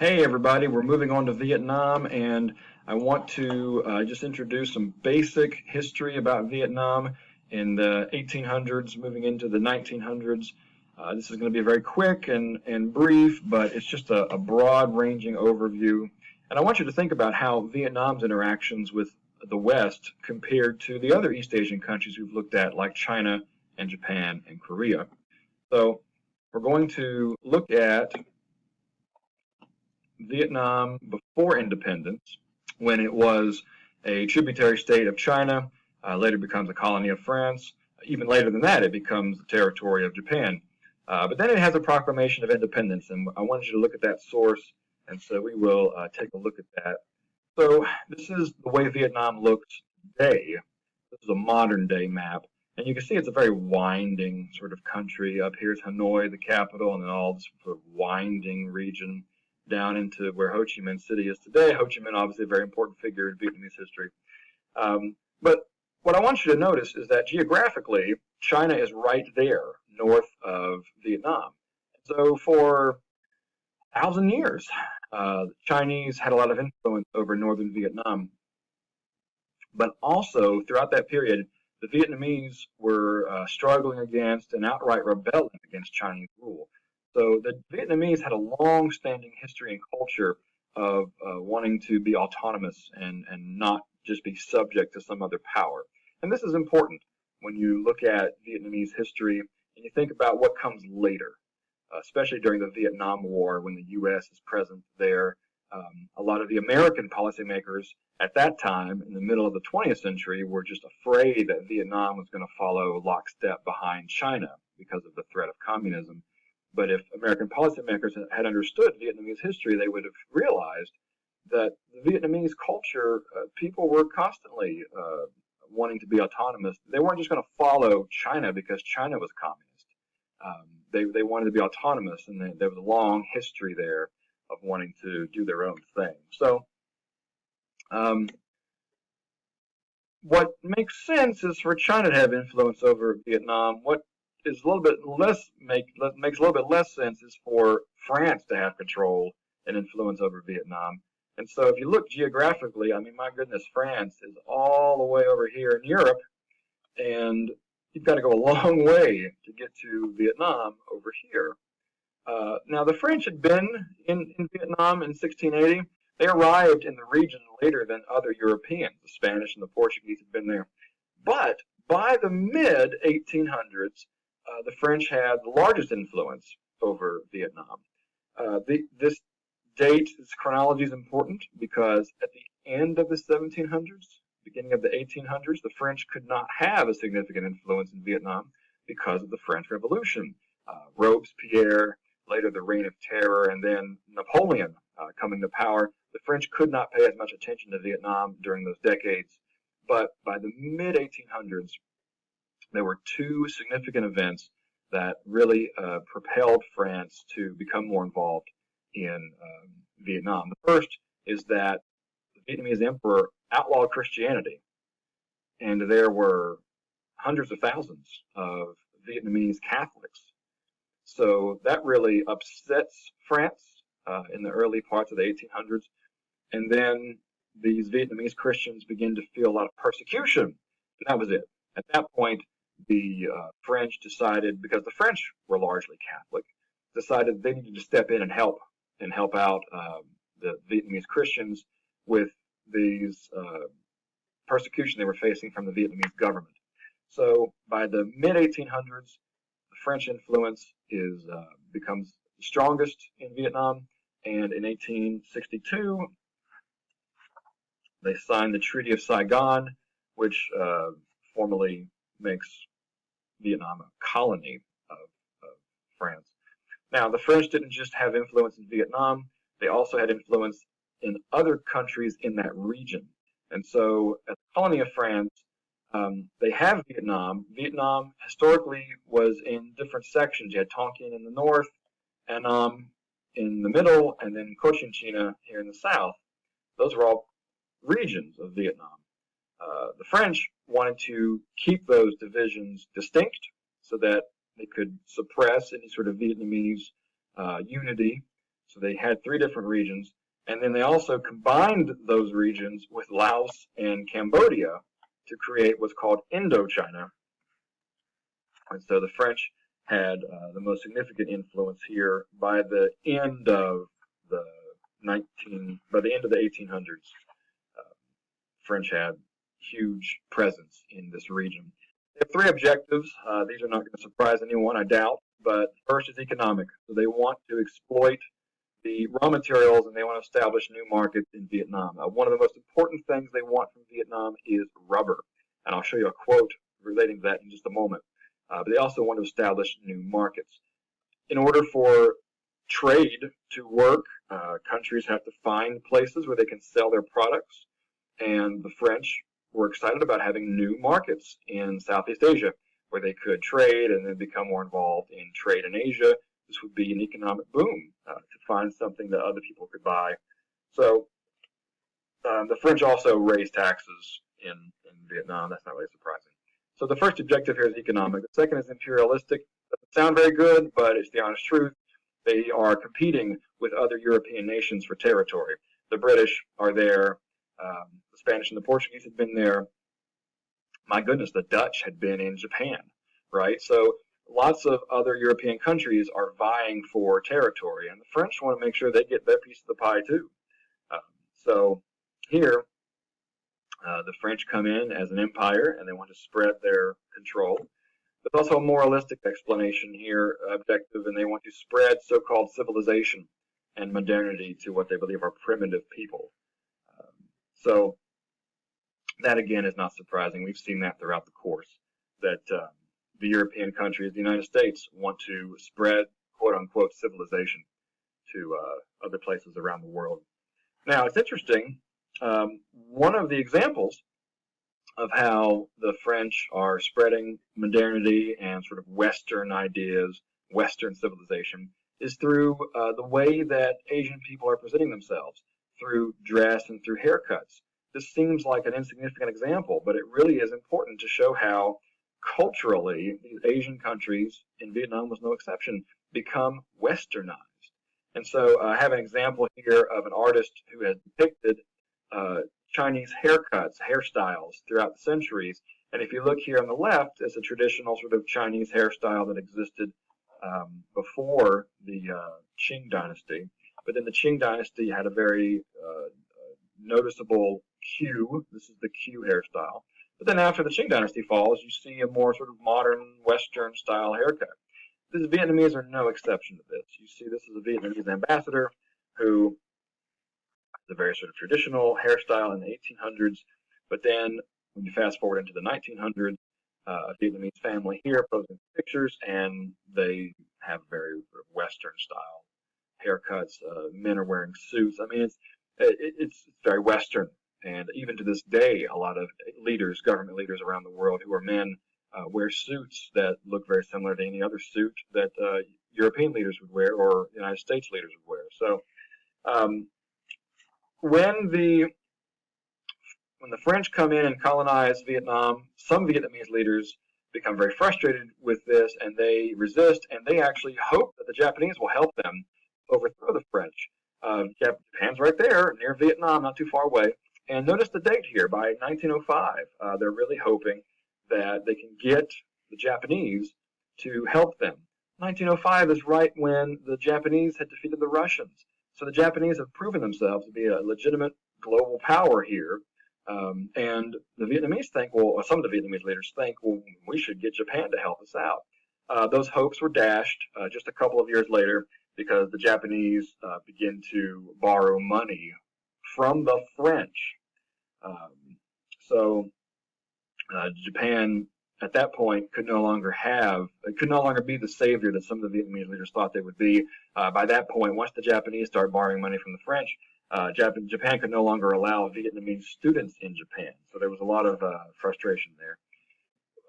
Hey everybody, we're moving on to Vietnam, and I want to just introduce some basic history about Vietnam in the 1800s, moving into the 1900s. This is going to be very quick and brief, but it's just a broad-ranging overview. And I want you to think about how Vietnam's interactions with the West compared to the other East Asian countries we've looked at, like China and Japan and Korea. So we're going to look at Vietnam before independence, when it was a tributary state of China, later becomes a colony of France. Even later than that, it becomes the territory of Japan. But then it has a proclamation of independence, and I wanted you to look at that source, and so we will take a look at that. So this is the way Vietnam looks today. This is a modern day map, and you can see it's a very winding sort of country. Up here is Hanoi, the capital, and then all this sort of winding region down into where Ho Chi Minh City is today. Ho Chi Minh, obviously a very important figure in Vietnamese history. But what I want you to notice is that geographically, China is right there, north of Vietnam. So for 1,000 years, the Chinese had a lot of influence over northern Vietnam. But also, throughout that period, the Vietnamese were struggling against and outright rebelling against Chinese rule. So the Vietnamese had a long-standing history and culture of wanting to be autonomous and not just be subject to some other power. And this is important when you look at Vietnamese history and you think about what comes later, especially during the Vietnam War when the U.S. is present there. A lot of the American policymakers at that time, in the middle of the 20th century, were just afraid that Vietnam was going to follow lockstep behind China because of the threat of communism. But if American policymakers had understood Vietnamese history, they would have realized that the Vietnamese culture, people were constantly wanting to be autonomous. They weren't just going to follow China because China was communist. They wanted to be autonomous, and there was a long history there of wanting to do their own thing. So what makes sense is for China to have influence over Vietnam. What is a little bit less makes a little bit less sense is for France to have control and influence over Vietnam. And so if you look geographically, I mean, my goodness, France is all the way over here in Europe, and you've got to go a long way to get to Vietnam over here. Now, the French had been in Vietnam in 1680. They arrived in the region later than other Europeans. The Spanish and the Portuguese had been there. But by the mid-1800s, the French had the largest influence over Vietnam. This date, this chronology is important because at the end of the 1700s, beginning of the 1800s, the French could not have a significant influence in Vietnam because of the French Revolution. Robespierre, later the Reign of Terror, and then Napoleon coming to power. The French could not pay as much attention to Vietnam during those decades. But by the mid-1800s, there were two significant events that really propelled France to become more involved in Vietnam. The first is that the Vietnamese emperor outlawed Christianity, and there were hundreds of thousands of Vietnamese Catholics. So that really upsets France in the early parts of the 1800s. And then these Vietnamese Christians begin to feel a lot of persecution. And that was it. At that point, the French decided, because the French were largely Catholic, decided they needed to step in and help out the Vietnamese Christians with these persecution they were facing from the Vietnamese government. So by the mid-1800s, the French influence becomes the strongest in Vietnam, and in 1862, they signed the Treaty of Saigon, which formally makes Vietnam a colony of France. Now, the French didn't just have influence in Vietnam, they also had influence in other countries in that region. And so, as a colony of France, they have Vietnam. Vietnam historically was in different sections. You had Tonkin in the north, Annam in the middle, and then Cochinchina here in the south. Those were all regions of Vietnam. The French wanted to keep those divisions distinct so that they could suppress any sort of Vietnamese unity. So they had 3 different regions, and then they also combined those regions with Laos and Cambodia to create what's called Indochina. And so the French had the most significant influence here by the end of the by the end of the 1800s. French had huge presence in this region. They have 3 objectives. These are not going to surprise anyone, I doubt. But first is economic. So they want to exploit the raw materials, and they want to establish new markets in Vietnam. One of the most important things they want from Vietnam is rubber. And I'll show you a quote relating to that in just a moment. But they also want to establish new markets. In order for trade to work, countries have to find places where they can sell their products. And the French were excited about having new markets in Southeast Asia where they could trade and then become more involved in trade in Asia. This would be an economic boom to find something that other people could buy. So the French also raised taxes in Vietnam. That's not really surprising. So the first objective here is economic. The second is imperialistic. Doesn't sound very good, but it's the honest truth. They are competing with other European nations for territory. The British are there. The Spanish and the Portuguese had been there. My goodness, the Dutch had been in Japan, right? So lots of other European countries are vying for territory, and the French want to make sure they get their piece of the pie too. So here, the French come in as an empire, and they want to spread their control. There's also a moralistic explanation here, objective, and they want to spread so-called civilization and modernity to what they believe are primitive people. So that, again, is not surprising. We've seen that throughout the course, that the European countries, the United States, want to spread, quote-unquote, civilization to other places around the world. Now, it's interesting. One of the examples of how the French are spreading modernity and sort of Western ideas, Western civilization, is through the way that Asian people are presenting themselves, through dress and through haircuts. This seems like an insignificant example, but it really is important to show how culturally these Asian countries, and Vietnam was no exception, become westernized. And so I have an example here of an artist who has depicted Chinese haircuts, hairstyles throughout the centuries. And if you look here on the left, it's a traditional sort of Chinese hairstyle that existed before the Qing dynasty. But then the Qing dynasty had a very noticeable queue. This is the queue hairstyle. But then after the Qing dynasty falls, you see a more sort of modern Western style haircut. The Vietnamese are no exception to this. You see this is a Vietnamese ambassador who has a very sort of traditional hairstyle in the 1800s. But then when you fast forward into the 1900s, a Vietnamese family here posing pictures, and they have very sort of Western style haircuts. Men are wearing suits. I mean, it's very Western. And even to this day, a lot of leaders, government leaders around the world who are men, wear suits that look very similar to any other suit that European leaders would wear or United States leaders would wear. So when the French come in and colonize Vietnam, some Vietnamese leaders become very frustrated with this, and they resist, and they actually hope that the Japanese will help them overthrow the French. Japan's right there near Vietnam, not too far away. And notice the date here, by 1905. They're really hoping that they can get the Japanese to help them. 1905 is right when the Japanese had defeated the Russians. So the Japanese have proven themselves to be a legitimate global power here. And the Vietnamese think, well, some of the Vietnamese leaders think, well, we should get Japan to help us out. Those hopes were dashed just a couple of years later because the Japanese begin to borrow money from the French. So Japan at that point could no longer be the savior that some of the Vietnamese leaders thought they would be. By that point, once the Japanese started borrowing money from the French, Japan could no longer allow Vietnamese students in Japan. So there was a lot of frustration there.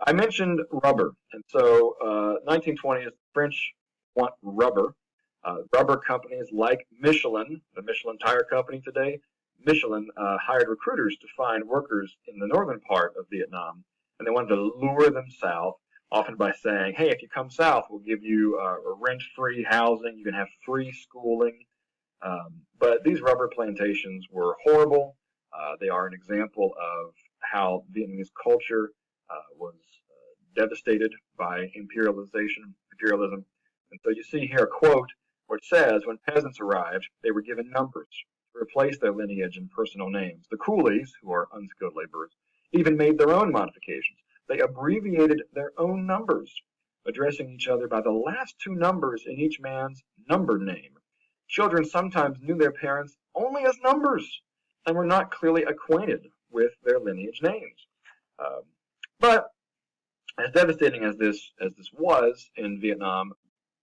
I mentioned rubber, and so 1920s, the French want rubber. Rubber companies like Michelin, the Michelin tire company today, Michelin hired recruiters to find workers in the northern part of Vietnam, and they wanted to lure them south, often by saying, hey, if you come south, we'll give you rent-free housing, you can have free schooling, But these rubber plantations were horrible. They are an example of how Vietnamese culture was devastated by imperialism. And so you see here a quote where it says, when peasants arrived, they were given numbers to replace their lineage and personal names. The coolies, who are unskilled laborers, even made their own modifications. They abbreviated their own numbers, addressing each other by the last two numbers in each man's number name. Children sometimes knew their parents only as numbers and were not clearly acquainted with their lineage names. But as devastating as this was in Vietnam,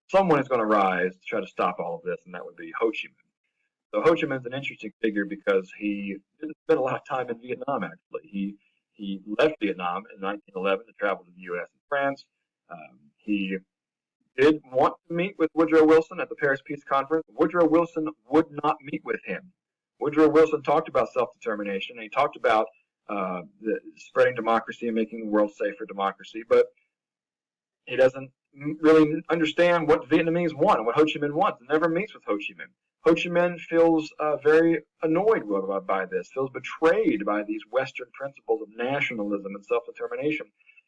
someone is going to rise to try to stop all of this, and that would be Ho Chi Minh. So Ho Chi Minh's an interesting figure because he didn't spend a lot of time in Vietnam. Actually, he left Vietnam in 1911 to travel to the U.S. and France. He did want to meet with Woodrow Wilson at the Paris Peace Conference. Woodrow Wilson would not meet with him. Woodrow Wilson talked about self-determination, and he talked about spreading democracy and making the world safe for democracy, but he doesn't really understand what Vietnamese want and what Ho Chi Minh wants. He never meets with Ho Chi Minh. Ho Chi Minh feels very annoyed by this, feels betrayed by these Western principles of nationalism and self-determination.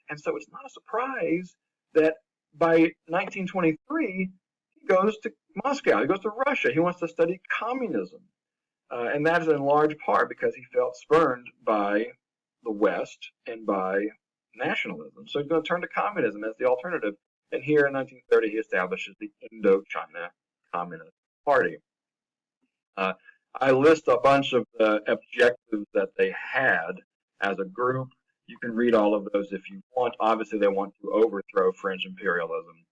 And so it's not a surprise that by 1923, he goes to Moscow, he goes to Russia, he wants to study communism. And that is in large part because he felt spurned by the West and by nationalism. So he's going to turn to communism as the alternative. And here in 1930, he establishes the Indochina Communist Party. I list a bunch of the objectives that they had as a group. You can read all of those if you want. Obviously, they want to overthrow French imperialism.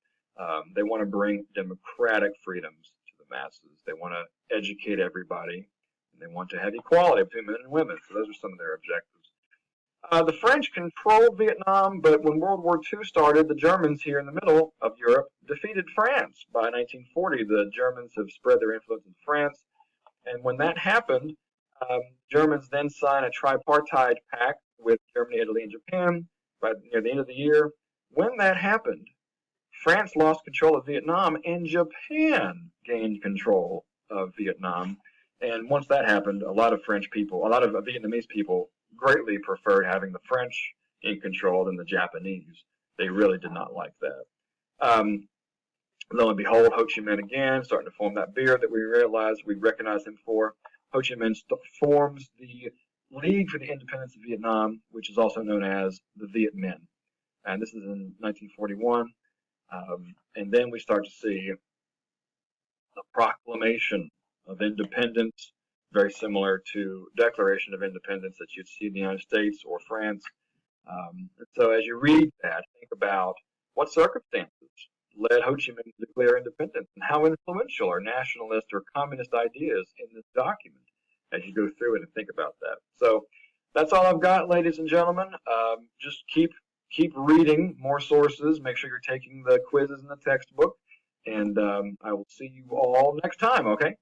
They want to bring democratic freedoms to the masses. They want to educate everybody. And they want to have equality between men and women. So those are some of their objectives. The French controlled Vietnam, but when World War II started, the Germans here in the middle of Europe defeated France. By 1940, the Germans have spread their influence in France. And when that happened, Germans then signed a tripartite pact with Germany, Italy, and Japan by near the end of the year. When that happened, France lost control of Vietnam and Japan gained control of Vietnam. And once that happened, a lot of Vietnamese people greatly preferred having the French in control than the Japanese. They really did not like that. Lo and behold, Ho Chi Minh again, starting to form that beard that we recognize him for. Ho Chi Minh forms the League for the Independence of Vietnam, which is also known as the Viet Minh. And this is in 1941. And then we start to see the proclamation of independence, very similar to Declaration of Independence that you'd see in the United States or France. So as you read that, think about what circumstances led Ho Chi Minh to declare independence and how influential are nationalist or communist ideas in this document as you go through it and think about that. So that's all I've got, ladies and gentlemen. Just keep reading more sources. Make sure you're taking the quizzes in the textbook. And I will see you all next time, okay?